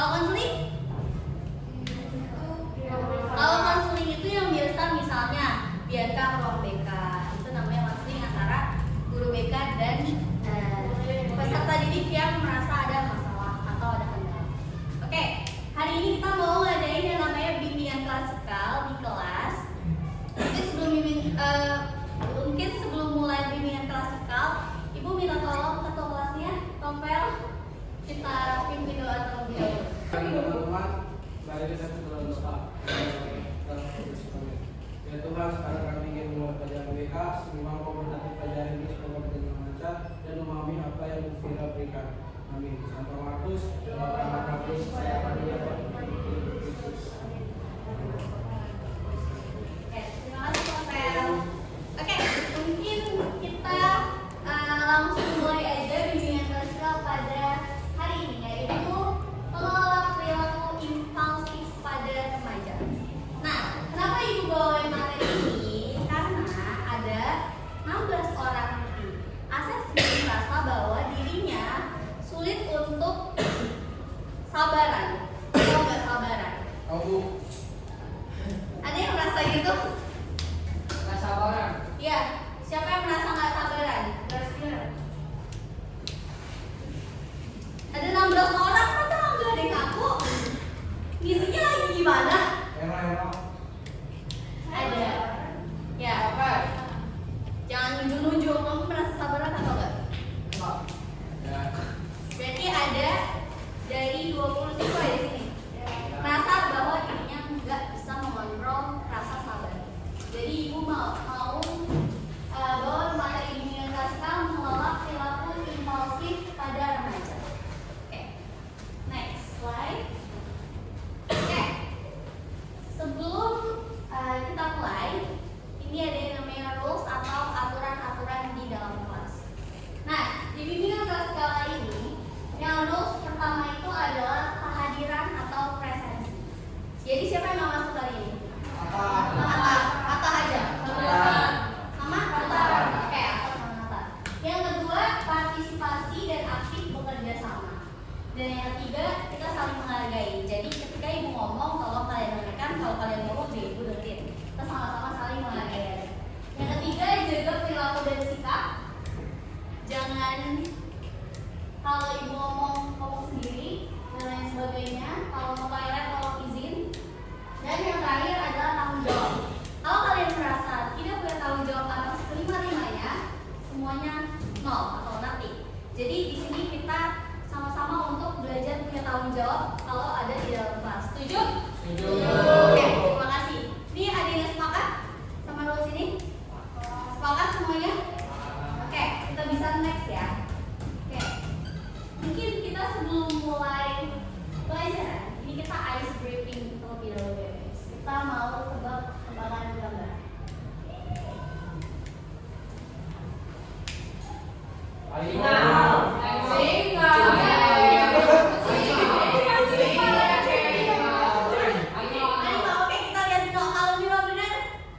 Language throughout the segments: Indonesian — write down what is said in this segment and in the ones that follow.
Kalau konseling? Kalau konseling itu yang biasa misalnya Bianca ke ruang BK, itu namanya konseling antara guru BK dan peserta didik yang merasa ada masalah atau ada kendala. Oke, hari ini kita mau ngadain yang namanya bimbingan klasikal di kelas. Mungkin sebelum mulai bimbingan klasikal, Ibu minta tolong ketua kelasnya, Tompel, kita pimpin doa terlebih dahulu. Teman-teman, mari kita berdoa. Ya Tuhan, sekarang kami ingin memulai pelajaran BK, semua memberkati pelajaran ini semoga berjalan lancar dan memahami apa yang Bu Fira berikan. Amin. Santo Markus, Bapak Kapus, saya pada Bapak Yesus. Terima kasih Tompel. Oke, mungkin kita langsung mulai aja bimbingan klasikal pada hari ini, yaitu pengelola perilaku impulsif pada remaja. Nah, kenapa Ibu bawain materi ini? Karena ada 16 orang asesmen merasa bahwa dirinya sulit untuk sabaran atau nggak sabaran. Bu. Ada yang merasa gitu? Nggak sabaran. Iya. Siapa yang merasa nggak sabaran? Ada 16 orang, masa nggak ada yang ngaku? Ngisinya lagi gimana? Emang. Ada. Ya. Jangan nunjuk-nunjuk. Kamu merasa sabaran atau enggak? Ya. Berarti ada dari 20 siswa di sini. Merasa bahwa dirinya nggak bisa mengontrol rasa sabar. Jadi Ibu mau bahwa materi bimbingan klasikal mengelola perilaku impulsif pada remaja. Oke. Next slide. Oke. Sebelum kita mulai, ini ada yang namanya rules atau aturan-aturan di dalam kelas. Nah, di bimbingan klasikal kali ini, yang rules pertama itu adalah kehadiran atau presensi. Jadi siapa yang mau masuk kali ini? Atta aja. Sama Atta. Oke, Atta sama Atta. Yang kedua, partisipasi dan aktif bekerja sama. Dan yang ketiga, kita saling menghargai. Jadi ketika Ibu ngomong, tolong kalian dengarkan. Kalau kalian ngomong, Ibu dengerin. Kita sama-sama saling menghargai. Yang ketiga, jaga perilaku dan sikap. Jangan kalau Ibu ngomong sendiri dan lain sebagainya. Kalau mau toilet, tolong izin. Dan yang terakhir adalah tanggung jawab. Kalau kalian merasa tidak punya tanggung jawab atas kelima-limanya, semuanya nol atau nothing. Jadi di sini kita sama-sama untuk belajar punya tanggung jawab kalau ada di dalam kelas. Setuju? Setuju. Oke, terima kasih. Ini ada yang sepakat sama rules ini? Sepakat semuanya? Oke, kita bisa next ya. Oke, mungkin kita sebelum mulai pelajaran, ini kita ice breaking terlebih dahulu. Kita mau tebakan gambar. Oke, kita lihat dulu. Kalau Milo benar,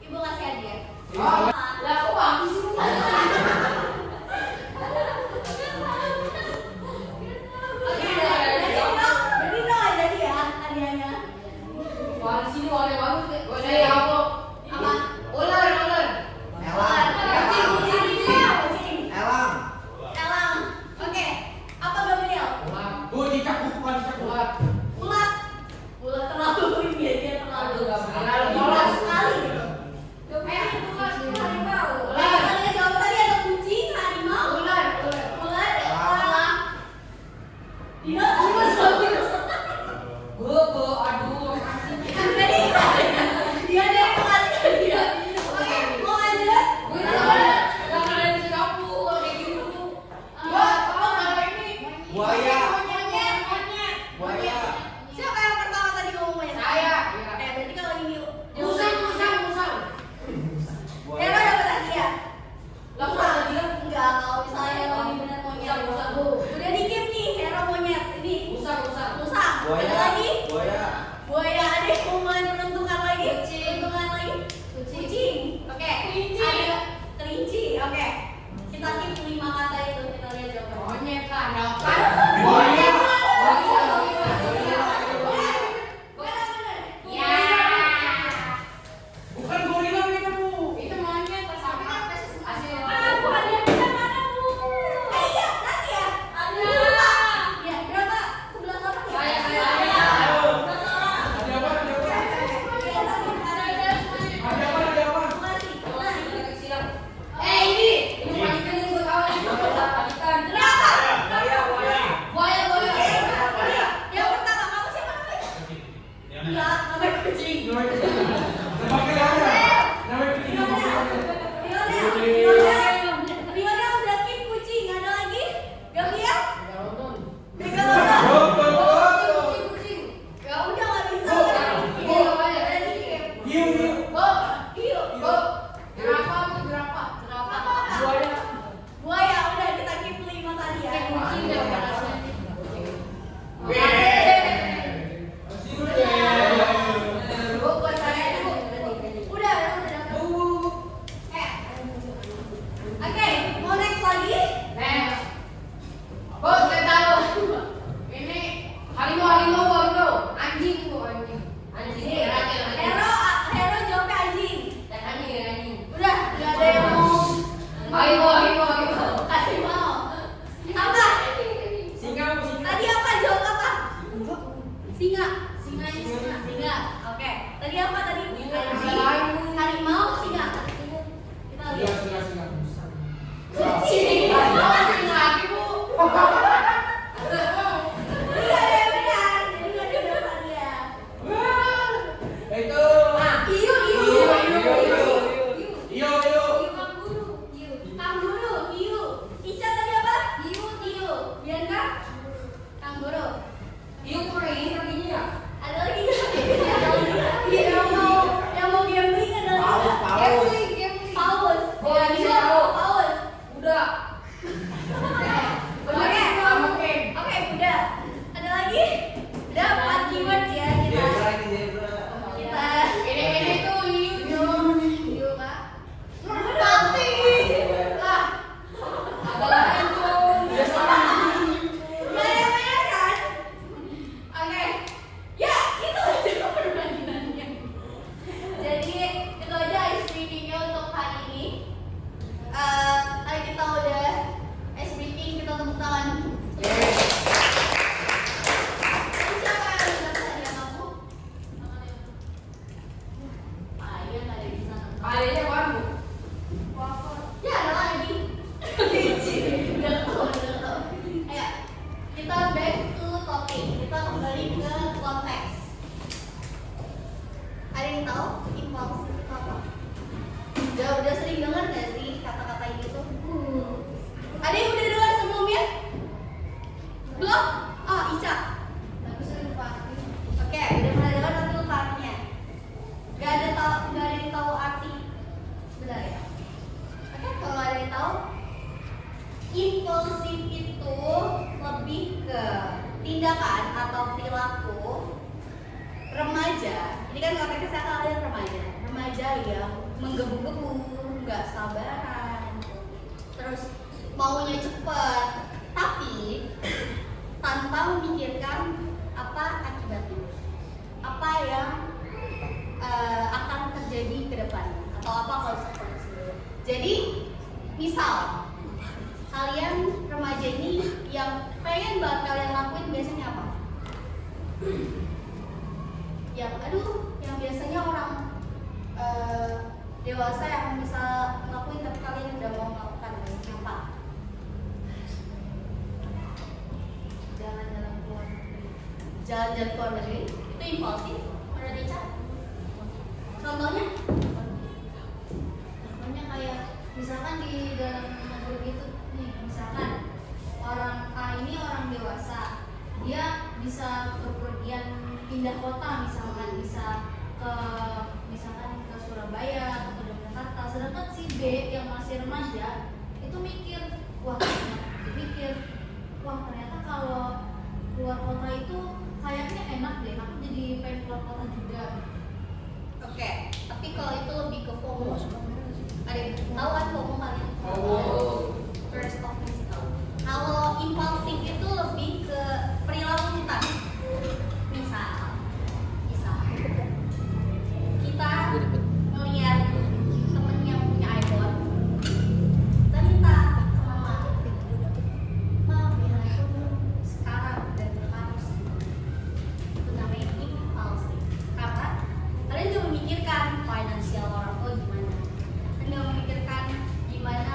Ibu kasih hadiah. Oke, berarti Milo aja jadi ya hadiahnya. Apa? Kucing. Elang. Oke. Apa Gabriel? Ulat. Ulat terlalu ini aja terlalu. Ulat sekali gitu. Harimau. Kalian jawab tadi ada kucing, harimau. Ulat. Elang. Dia dia ada yang mengasih dia. Oke, mau lanjut? Monyet. Siapa yang pertama tadi ngomong monyet? Saya. Berarti kalau ini musang. Hera dapat hadiah. Enggak, kalau misalnya yang lebih benar monyet. Udah dikit nih, Hera monyet. Ini Singa. Singa. Oke. Tadi apa tadi? Harimau, singa. Kita lihat. Singa. Udah sering dengar nggak sih kata-kata ini tuh? Ada yang udah dengar sebelumnya? Belum? Oh, Ica. Bagus lupa. Oke, udah pernah dengar tapi lupa artinya. Gak ada yang tahu arti. Sebentar ya. Oke, kalau ada yang tahu, impulsif itu lebih ke tindakan atau perilaku remaja. Ini kan konteksnya saya kalian remaja yang menggebu-gebu, nggak sabaran, terus maunya cepat, tapi tanpa memikirkan apa akibatnya, apa yang akan terjadi ke depannya, atau apa konsekuensinya. Jadi, misal kalian remaja ini yang pengen banget kalian lakuin biasanya apa? Yang biasanya orang dewasa yang bisa ngelakuin tapi kalian udah mau melakukan yang apa? Jalan-jalan keluar negeri itu impulsif menurut Ica? Contohnya kayak misalkan di dalam negeri gitu nih, misalkan orang A ini orang dewasa, dia bisa bepergian pindah kota, misalkan bisa ke Surabaya atau ke Jakarta, sedangkan si B yang masih remaja itu mikir ternyata kalau keluar kota itu kayaknya enak deh, aku jadi pengen keluar kota juga. Oke, tapi kalau itu lebih ke FOMO. Ada yang tahu kan FOMO kalian? First of physical. Kalau impulsif itu lebih ke perilaku kita. Misal kita melihat temen yang punya iPhone, kita minta ke mama, biar iPhone sekarang dan harus. Itu namanya impulsif. Karena kalian juga memikirkan finansial orang tua gimana, dan nggak memikirkan gimana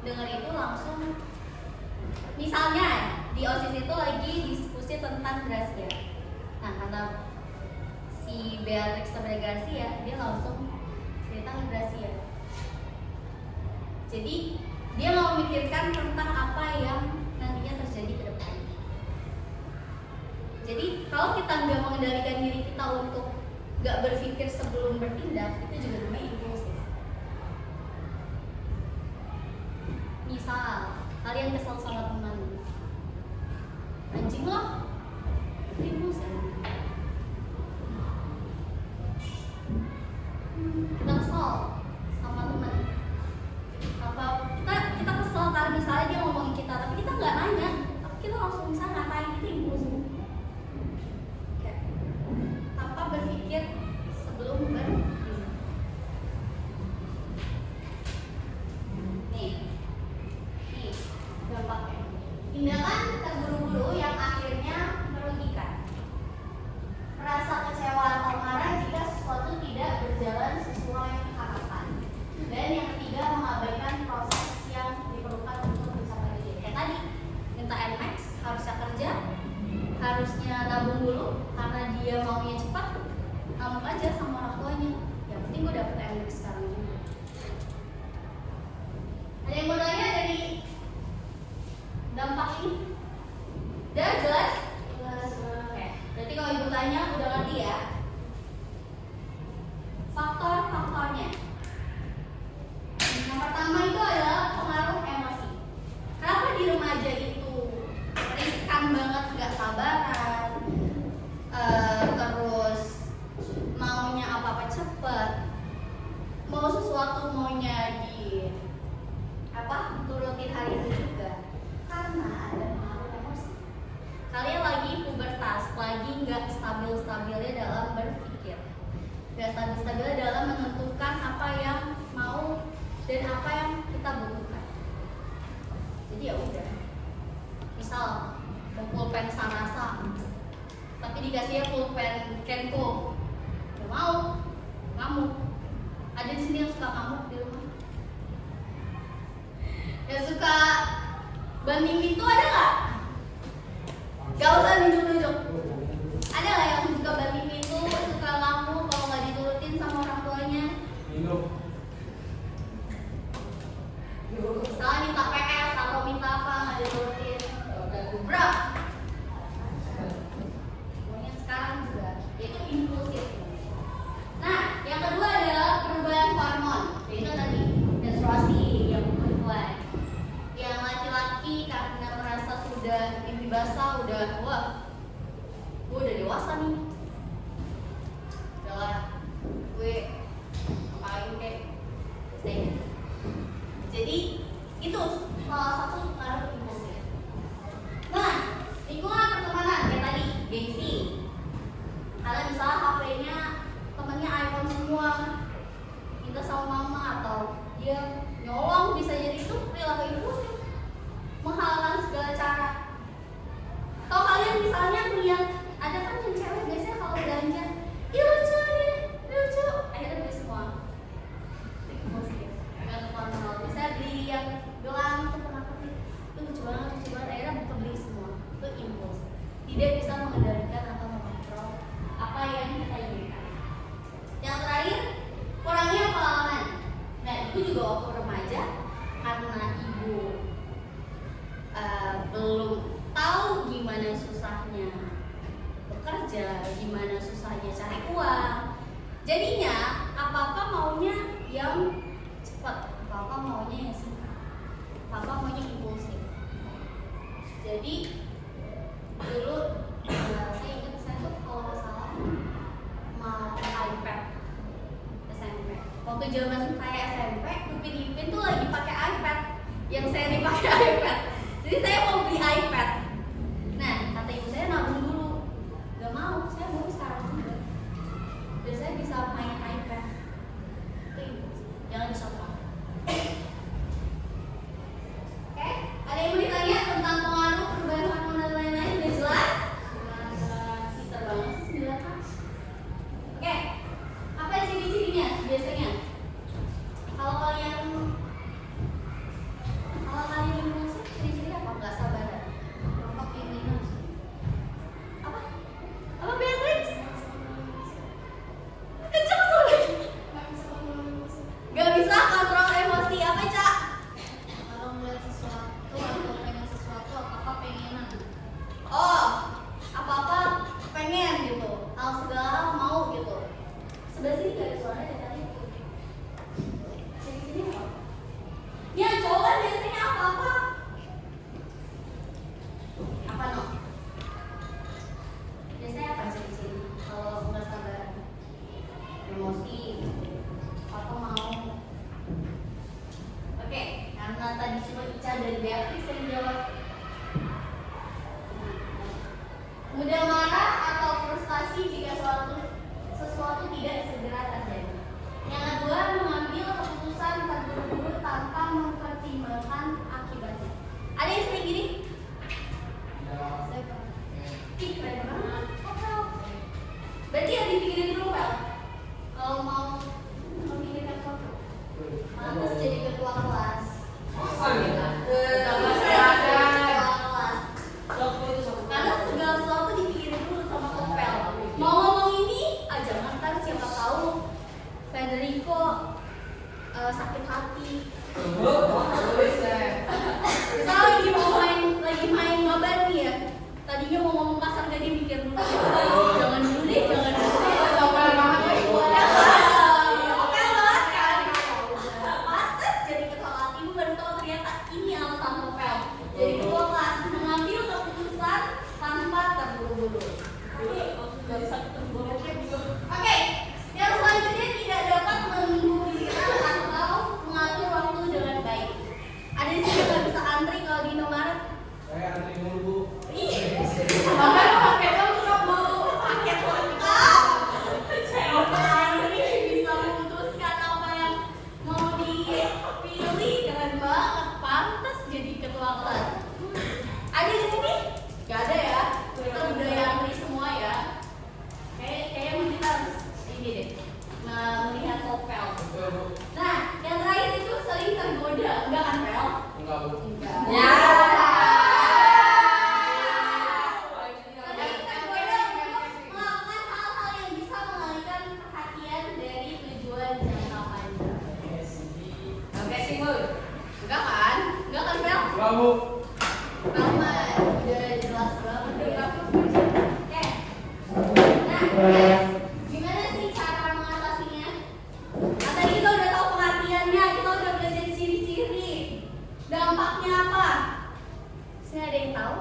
denger itu langsung, misalnya di OSIS itu lagi diskusi tentang Gracia. Nah, kata si Beatrix Gracia, dia langsung cerita ke Gracia. Jadi dia mau memikirkan tentang apa yang nantinya terjadi ke depan. Jadi kalau kita nggak mengendalikan diri kita untuk nggak berpikir sebelum bertindak, itu juga namanya impulsif. Misal kalian kesal sama teman, anjing lo, itu impulsif. Kita kesal sama teman, apa kita kesal karena misalnya dia ngomongin kita, tapi kita nggak nanya, tapi kita langsung misalnya ngatain, itu impulsif. Tanpa berpikir sebelum bertindak. Nih dampaknya. Tindakan terburu-buru yang akhirnya merugikan. Merasa kecewa atau marah jika sesuatu tidak berjalan sesuai harapan. Dan yang ketiga, mengabaikan proses yang diperlukan untuk mencapai tujuan. Kayak tadi, minta NMAX, harusnya kerja, harusnya nabung dulu karena dia maunya cepat, ngamuk aja sama orang tuanya. Yang penting gue dapet NMAX sekarang juga. Ada yang mau tanya dari dampak ini? Udah jelas? Jelas. Oke. Berarti kalau ibu tanya udah ngerti ya? Faktor-faktornya. Yang pertama itu adalah pengaruh emosi. Kenapa di remaja itu riskan banget, nggak sabaran, terus maunya apa-apa cepet, mau sesuatu maunya di turutin hari itu juga, karena ada pengaruh emosi. Kalian lagi pubertas, lagi nggak stabil-stabilnya dalam berpikir, nggak stabil-stabilnya dalam menentukan apa yang mau dan apa yang kita butuhkan. Jadi ya udah, misal mau pulpen Sarasa, tapi dikasihnya pulpen Kenko, nggak mau, ngamuk. Ada di sini yang suka ngamuk di rumah? Yang suka banding itu ada nggak? Gak usah nunjuk-nunjuk. Ada nggak yang suka banding itu, suka ngamuk kalau nggak diturutin sama orang tuanya? Misalnya minta PS atau minta apa nggak diturutin, udah gubrak. Pokoknya sekarang juga itu impulsif. Nah, yang kedua adalah perubahan hormon. Itu tadi menstruasi yang perempuan. Yang laki-laki karena merasa sudah mimpi basah, udah wah, gue udah dewasa nih, udahlah gue ngapain kek, jadi itu salah satu pengaruh impulsif. Nah, lingkungan pertemanan kayak tadi, gengsi. Kalian misalnya HP-nya temennya iPhone semua, minta sama mama atau dia nyolong, bisa jadi itu perilaku impulsif, menghalalkan segala cara. Atau kalian misalnya melihat ada kan yang cewek biasanya kalau belanja, ih lucu nih, lucu, akhirnya beli semua. Itu impulsif, nggak kontrol. Bisa beli yang gelang, itu pernah beli, itu lucu banget, akhirnya beli semua. Itu impulsif, tidak bisa mengendalikan atau mengontrol apa yang kita inginkan. Yang terakhir, kurangnya pengalaman. Nah, itu juga waktu remaja, karena ibu belum tahu gimana susahnya bekerja, gimana susahnya cari uang. Jadinya apa-apa maunya yang cepat, apa-apa maunya yang singkat, apa-apa maunya impulsif. Jadi dulu saya ingat, saya tuh kalau nggak salah mau iPad SMP. Waktu zaman saya SMP, Upin Ipin tuh lagi pakai iPad, yang saya dipakai iPad. Jadi saya mau beli iPad. Nah, kata ibu saya nabung dulu. Gak mau, saya mau sekarang juga. Dan saya bisa main iPad. Itu ibu, jangan disokong. Oke, ada yang mau ditanya tentang pengaruh perubahan hormon dan lain-lain? Udah jelas? Pintar banget sih 9 kan? Oke, apa ciri-cirinya biasanya? Kalau kalian tadi cuma Ica dan Beatrice yang jawab. Mudah marah atau frustasi jika sesuatu tidak segera terjadi. Yang kedua, mengambil keputusan terburu-buru tanpa mempertimbangkan akibatnya. Ada yang sering gini? Ih, keren banget. Berarti yang dipikirin dulu, Pel. Kalau mau memikirkan sesuatu. Pantes jadi ketua kelas. Karena segala sesuatu dipikirin dulu sama Kopel. Mau ngomong ini, jangan ntar siapa tahu Federico sakit hati. Misalnya lagi main mabar nih ya. Tadinya mau ngomong kasar gak dia mikir dulu. Jangan dulu deh. Kopel banget ya. Kopel banget kan. Pantes jadi ketua kelas. Ibu baru tahu ternyata ini alasan Kopel. Jadi ketua kelas mengambil keputusan tanpa terburu-buru. Oke, yang selanjutnya tidak dapat menunggu giliran atau mengatur waktu dengan baik. Ada di sini nggak bisa antri kalau di Indomaret? Saya antri dulu, Bu. Makanya paket lengkap mau paket lengkap. Antri bisa memutuskan apa yang mau dipilih, keren banget. Pantas jadi ketua kelas. Ada di sini? Gak ada ya. Kita budaya antri semua ya. Kayaknya kita harus ini deh, melihat Kopel. Nah, yang terakhir itu sering tergoda, enggak kan, Pel? Enggak, Bu. Enggak. Ya. Sering tergoda untuk melakukan hal-hal yang bisa mengalihkan perhatian dari tujuan jangka panjang. Oke sih, Bu. Enggak kan? Enggak kan, Pel? Enggak, Bu. Aman, udah jelas banget. Oke. Nah, guys, gimana sih cara mengatasinya? Nah, tadi kita udah tahu pengertiannya, kita udah belajar ciri-ciri. Dampaknya apa? Sini ada yang tahu?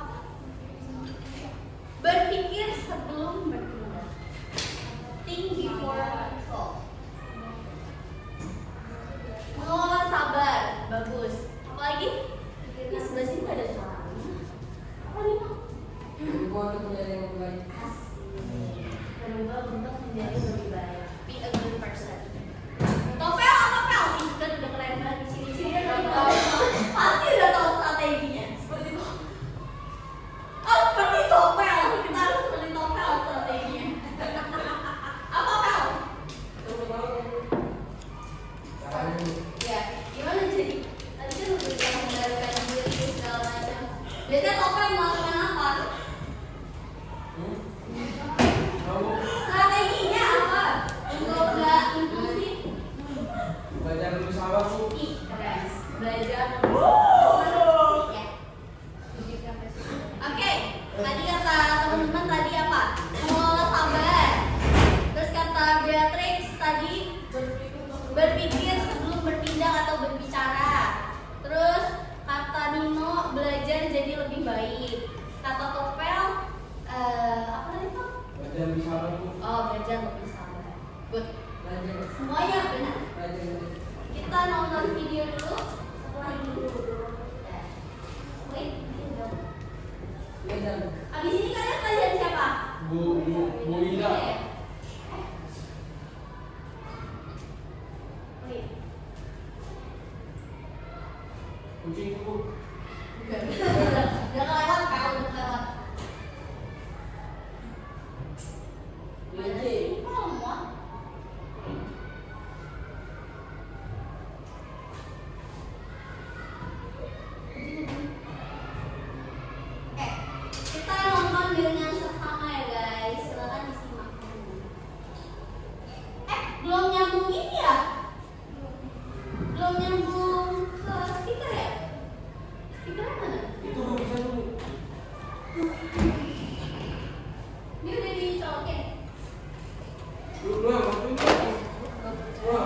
Apa? Berpikir sebelum bertindak. Think before talk. Mengelola sabar, bagus. Apalagi? Ini sebelah sini ada suaranya. Apa nih, Pak? Berubah untuk menjadi yang lebih baik. Berubah untuk menjadi lebih baik. Be a good person. Topel apa Pel? Ih, kan udah keren banget ciri-cirinya udah tahu. Pasti udah tahu strateginya. Seperti itu. Oh, seperti Topel. Kita harus seperti Topel strateginya. Apa Pel? Caranya, Bu. Ya, gimana jadi? Tadi kan udah mengendalikan diri segala macam. Biasanya Topel melakukan apa? Enggak, Bu. Strateginya apa? Untuk nggak impulsif? Belajar lebih sabar, Bu. Ih, keren. Belajar. Ya. Oke, tadi kata teman-teman tadi apa? Mengelola sabar. Terus kata Beatrix tadi berpikir sebelum bertindak atau berbicara. Terus kata Nino belajar jadi lebih baik. Kata Topel apa tadi tuh? Belajar lebih sabar, Bu. Oh, belajar lebih sabar. Good. Belajar. Semuanya benar. Belajar. Kita nonton video dulu. Setelah ini dulu. Ya. Wait, ini dong. Belajar. Abis ini kalian belajar siapa? Bu Ida. Ya? Oh iya. Kucing, Bu. Udah kelewat, Kak. Udah kelewat. Mana sih? Kok nggak muat? Kita nonton dengan seksama ya guys. Silakan disimak. Belum nyambung ini ya? Belum nyambung ke speaker ya? Speaker mana? Itu, Bu, bisa, Bu. Ini udah dicolokin. Dulu yang waktu itu. Wah.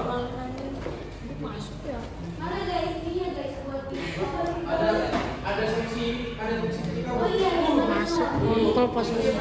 Mana guys? Ini ya guys buat video. Ada seksi ketika, Bu. Oh iya, Masuk. Kalau pas ini